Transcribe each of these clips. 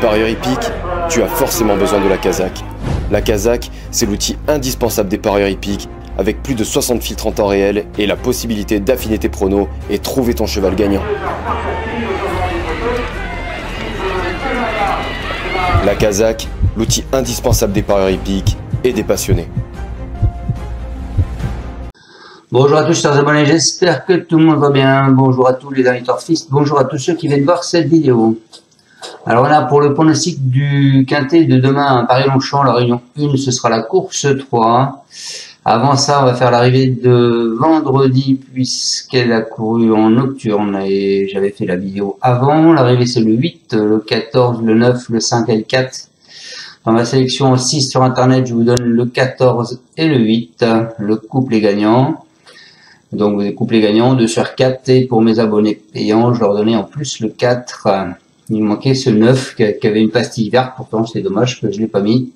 parieur hippique, tu as forcément besoin de la Kazakh. La Kazakh, c'est l'outil indispensable des parieurs hippiques, avec plus de 60 filtres en temps réel et la possibilité d'affiner tes pronos et trouver ton cheval gagnant. La Kazakh, l'outil indispensable des parieurs hippiques et des passionnés. Bonjour à tous chers abonnés, j'espère que tout le monde va bien. Bonjour à tous les amis torfistes, bonjour à tous ceux qui viennent voir cette vidéo. Alors là, pour le pronostic du quintet de demain à Paris-Longchamp, la réunion 1, ce sera la course 3. Avant ça, on va faire l'arrivée de vendredi, puisqu'elle a couru en nocturne et j'avais fait la vidéo avant. L'arrivée, c'est le 8, le 14, le 9, le 5 et le 4. Dans ma sélection 6 sur Internet, je vous donne le 14 et le 8, le couplet gagnant. Donc, vous couplet gagnant, 2 sur 4. Et pour mes abonnés payants, je leur donnais en plus le 4. Il manquait ce 9 qui avait une pastille verte. Pourtant, c'est dommage que je l'ai pas mis.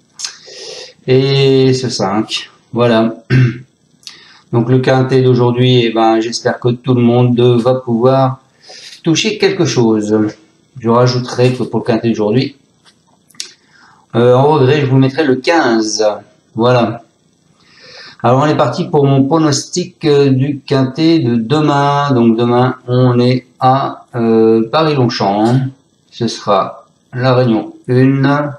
Et ce 5. Voilà. Donc, le quintet d'aujourd'hui, eh ben, j'espère que tout le monde va pouvoir toucher quelque chose. Je rajouterai que pour le quintet d'aujourd'hui, en regret, je vous mettrai le 15. Voilà. Alors on est parti pour mon pronostic du quintet de demain. Donc demain on est à Paris-Longchamp. Ce sera la réunion 1,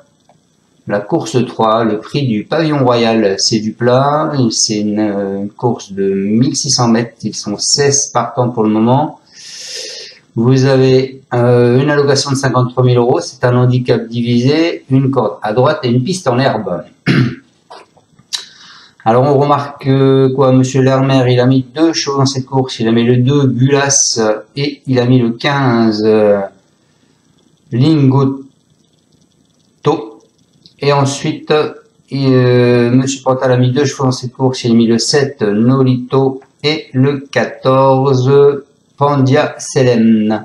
la course 3, le prix du pavillon royal, c'est du plat. C'est une course de 1600 mètres. Ils sont 16 partants pour le moment. Vous avez une allocation de 53 000 €. C'est un handicap divisé, une corde à droite et une piste en herbe. Alors on remarque quoi, Monsieur Lermer, il a mis 2 chevaux dans cette course. Il a mis le 2 Bulas et il a mis le 15 Lingoto. Et ensuite, Monsieur Pantal a mis 2 chevaux dans cette course. Il a mis le 7 Nolito et le 14 Pandia Selem.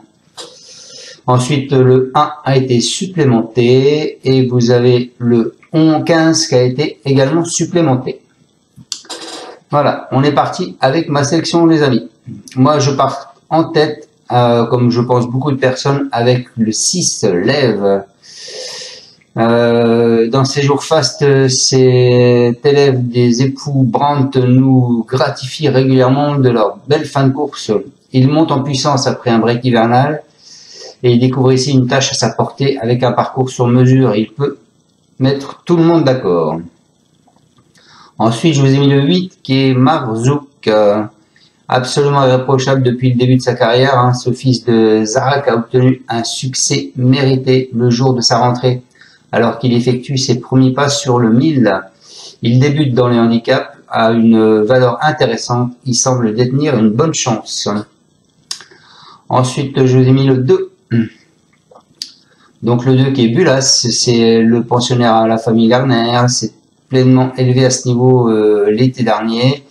Ensuite, le 1 a été supplémenté et vous avez le 15 qui a été également supplémenté. Voilà, on est parti avec ma sélection les amis. Moi je pars en tête, comme je pense beaucoup de personnes, avec le 6 Lève. Dans ces jours fastes, cet élève des époux Brandt nous gratifie régulièrement de leur belle fin de course. Il monte en puissance après un break hivernal et il découvre ici une tâche à sa portée avec un parcours sur mesure. Il peut mettre tout le monde d'accord. Ensuite, je vous ai mis le 8 qui est Marzouk, absolument irréprochable depuis le début de sa carrière. Ce fils de Zarak a obtenu un succès mérité le jour de sa rentrée, alors qu'il effectue ses premiers pas sur le 1000. Il débute dans les handicaps à une valeur intéressante. Il semble détenir une bonne chance. Ensuite, je vous ai mis le 2. Donc le 2 qui est Bulas, c'est le pensionnaire à la famille Lerner. C'est pleinement élevé à ce niveau l'été dernier.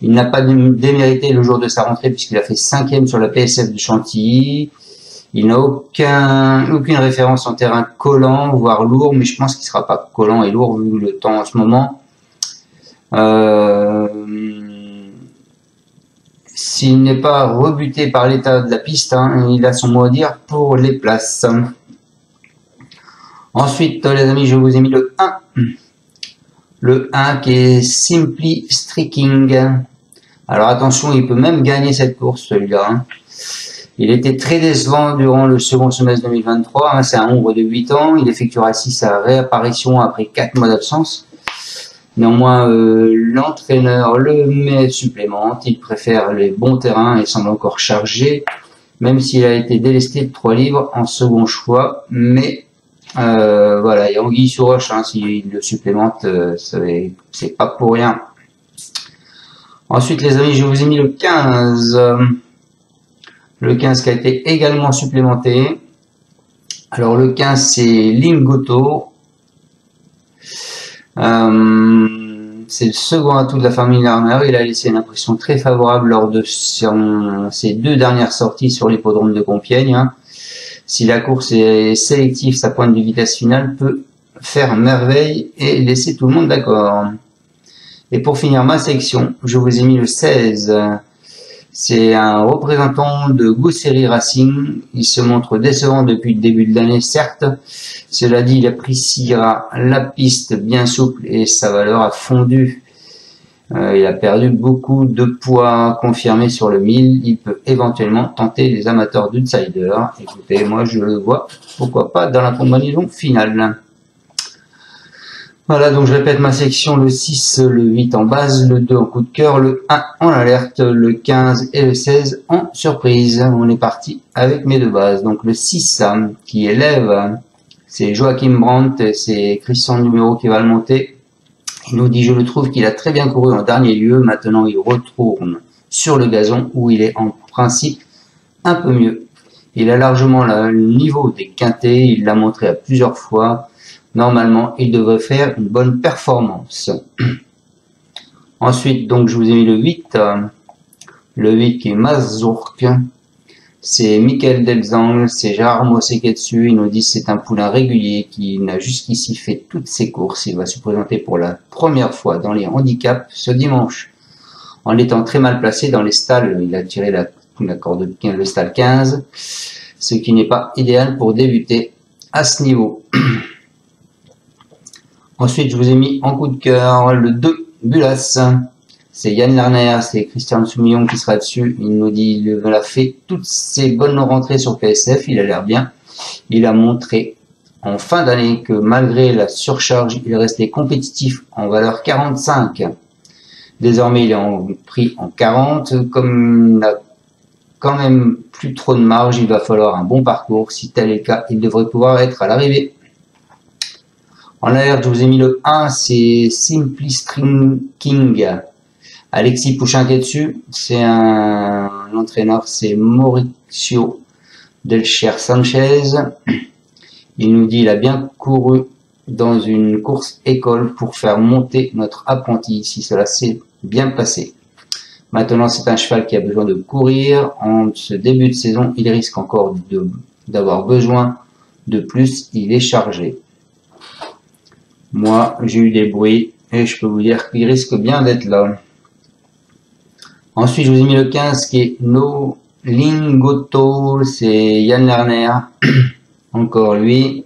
Il n'a pas démérité le jour de sa rentrée puisqu'il a fait 5e sur la PSF de Chantilly. Il n'a aucune référence en terrain collant, voire lourd, mais je pense qu'il ne sera pas collant et lourd vu le temps en ce moment. S'il n'est pas rebuté par l'état de la piste, il a son mot à dire pour les places. Ensuite, les amis, je vous ai mis le 1. Le 1 qui est Simply Streaking. Alors attention, il peut même gagner cette course celui-là. Il était très décevant durant le second semestre 2023. C'est un ombre de 8 ans. Il effectuera ici sa réapparition après 4 mois d'absence. Néanmoins, l'entraîneur le met supplémente. Il préfère les bons terrains et semble encore chargé, même s'il a été délesté de 3 livres en second choix. Mais voilà, il y a anguille sous roche, s'il le supplémente, c'est pas pour rien. Ensuite, les amis, je vous ai mis le 15. Le 15 qui a été également supplémenté. Alors, le 15, c'est Lingoto. C'est le second atout de la famille Lerner. Il a laissé une impression très favorable lors de ses 2 dernières sorties sur l'hippodrome de Compiègne. Si la course est sélective, sa pointe de vitesse finale peut faire merveille et laisser tout le monde d'accord. Et pour finir ma sélection, je vous ai mis le 16 C'est un représentant de Gossery Racing. Il se montre décevant depuis le début de l'année, certes. Cela dit, il appréciera la piste bien souple et sa valeur a fondu. Il a perdu beaucoup de poids confirmé sur le 1000. Il peut éventuellement tenter les amateurs d'outsider. Écoutez, moi je le vois, pourquoi pas, dans la combinaison finale. Voilà, donc je répète ma section, le 6, le 8 en base, le 2 en coup de cœur, le 1 en alerte, le 15 et le 16 en surprise. On est parti avec mes deux bases. Donc le 6 qui élève, c'est Joachim Brandt, c'est Christian Numéro qui va le monter. Il nous dit, je le trouve qu'il a très bien couru en dernier lieu. Maintenant, il retourne sur le gazon où il est en principe un peu mieux. Il a largement le niveau des quintés, il l'a montré à plusieurs fois. Normalement, il devrait faire une bonne performance. Ensuite, donc, je vous ai mis le 8. Le 8 qui est Mazurk. C'est Michael Delzang, c'est Gérard Moseketsu. Il nous dit c'est un poulain régulier qui n'a jusqu'ici fait toutes ses courses. Il va se présenter pour la première fois dans les handicaps ce dimanche. En étant très mal placé dans les stalles, il a tiré la corde de 15, le stall 15, ce qui n'est pas idéal pour débuter à ce niveau. Ensuite, je vous ai mis en coup de cœur le 2, Bulas. C'est Yann Lerner, c'est Christian Soumillon qui sera dessus. Il nous dit, il a fait toutes ses bonnes rentrées sur PSF, il a l'air bien. Il a montré en fin d'année que malgré la surcharge, il restait compétitif en valeur 45. Désormais, il est en prix en 40. Comme il n'a quand même plus trop de marge, il va falloir un bon parcours. Si tel est le cas, il devrait pouvoir être à l'arrivée. En alerte, je vous ai mis le 1, c'est Simply String King. Alexis Pouchin qui est dessus, c'est un entraîneur, c'est Mauricio Delcher Sanchez. Il nous dit il a bien couru dans une course école pour faire monter notre apprenti, si cela s'est bien passé. Maintenant, c'est un cheval qui a besoin de courir. En ce début de saison, il risque encore d'avoir besoin de plus, il est chargé. Moi, j'ai eu des bruits et je peux vous dire qu'il risque bien d'être là. Ensuite, je vous ai mis le 15 qui est No Lingoto, c'est Yann Lerner. Encore lui.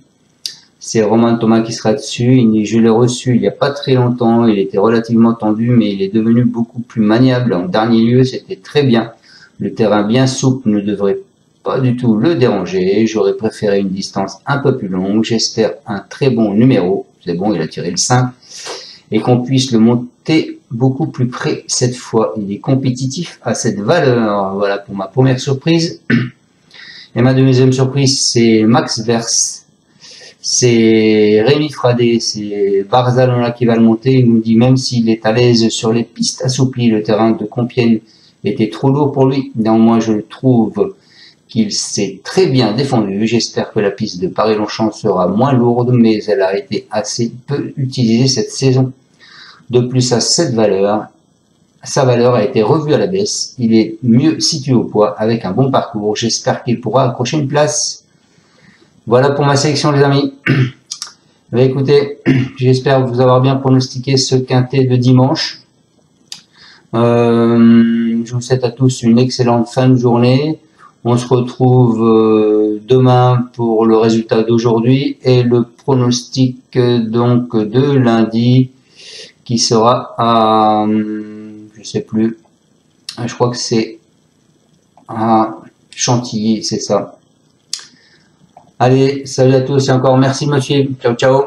C'est Romain Thomas qui sera dessus. Je l'ai reçu il n'y a pas très longtemps. Il était relativement tendu, mais il est devenu beaucoup plus maniable. En dernier lieu, c'était très bien. Le terrain bien souple ne devrait pas du tout le déranger. J'aurais préféré une distance un peu plus longue. J'espère un très bon numéro. C'est bon, il a tiré le 5. Et qu'on puisse le monter beaucoup plus près cette fois. Il est compétitif à cette valeur. Voilà pour ma première surprise. Et ma deuxième surprise, c'est Max Verse. C'est Rémi Fradé, c'est Barzalona qui va le monter. Il nous dit même s'il est à l'aise sur les pistes assouplies, le terrain de Compiègne était trop lourd pour lui. Néanmoins, je le trouve qu'il s'est très bien défendu. J'espère que la piste de Paris-Longchamp sera moins lourde, mais elle a été assez peu utilisée cette saison. De plus, à cette valeur, sa valeur a été revue à la baisse. Il est mieux situé au poids avec un bon parcours. J'espère qu'il pourra accrocher une place. Voilà pour ma sélection, les amis. Écoutez, j'espère vous avoir bien pronostiqué ce quintet de dimanche. Je vous souhaite à tous une excellente fin de journée. On se retrouve demain pour le résultat d'aujourd'hui et le pronostic donc de lundi qui sera à, je sais plus, je crois que c'est à Chantilly, c'est ça. Allez, salut à tous et encore merci monsieur. Ciao, ciao.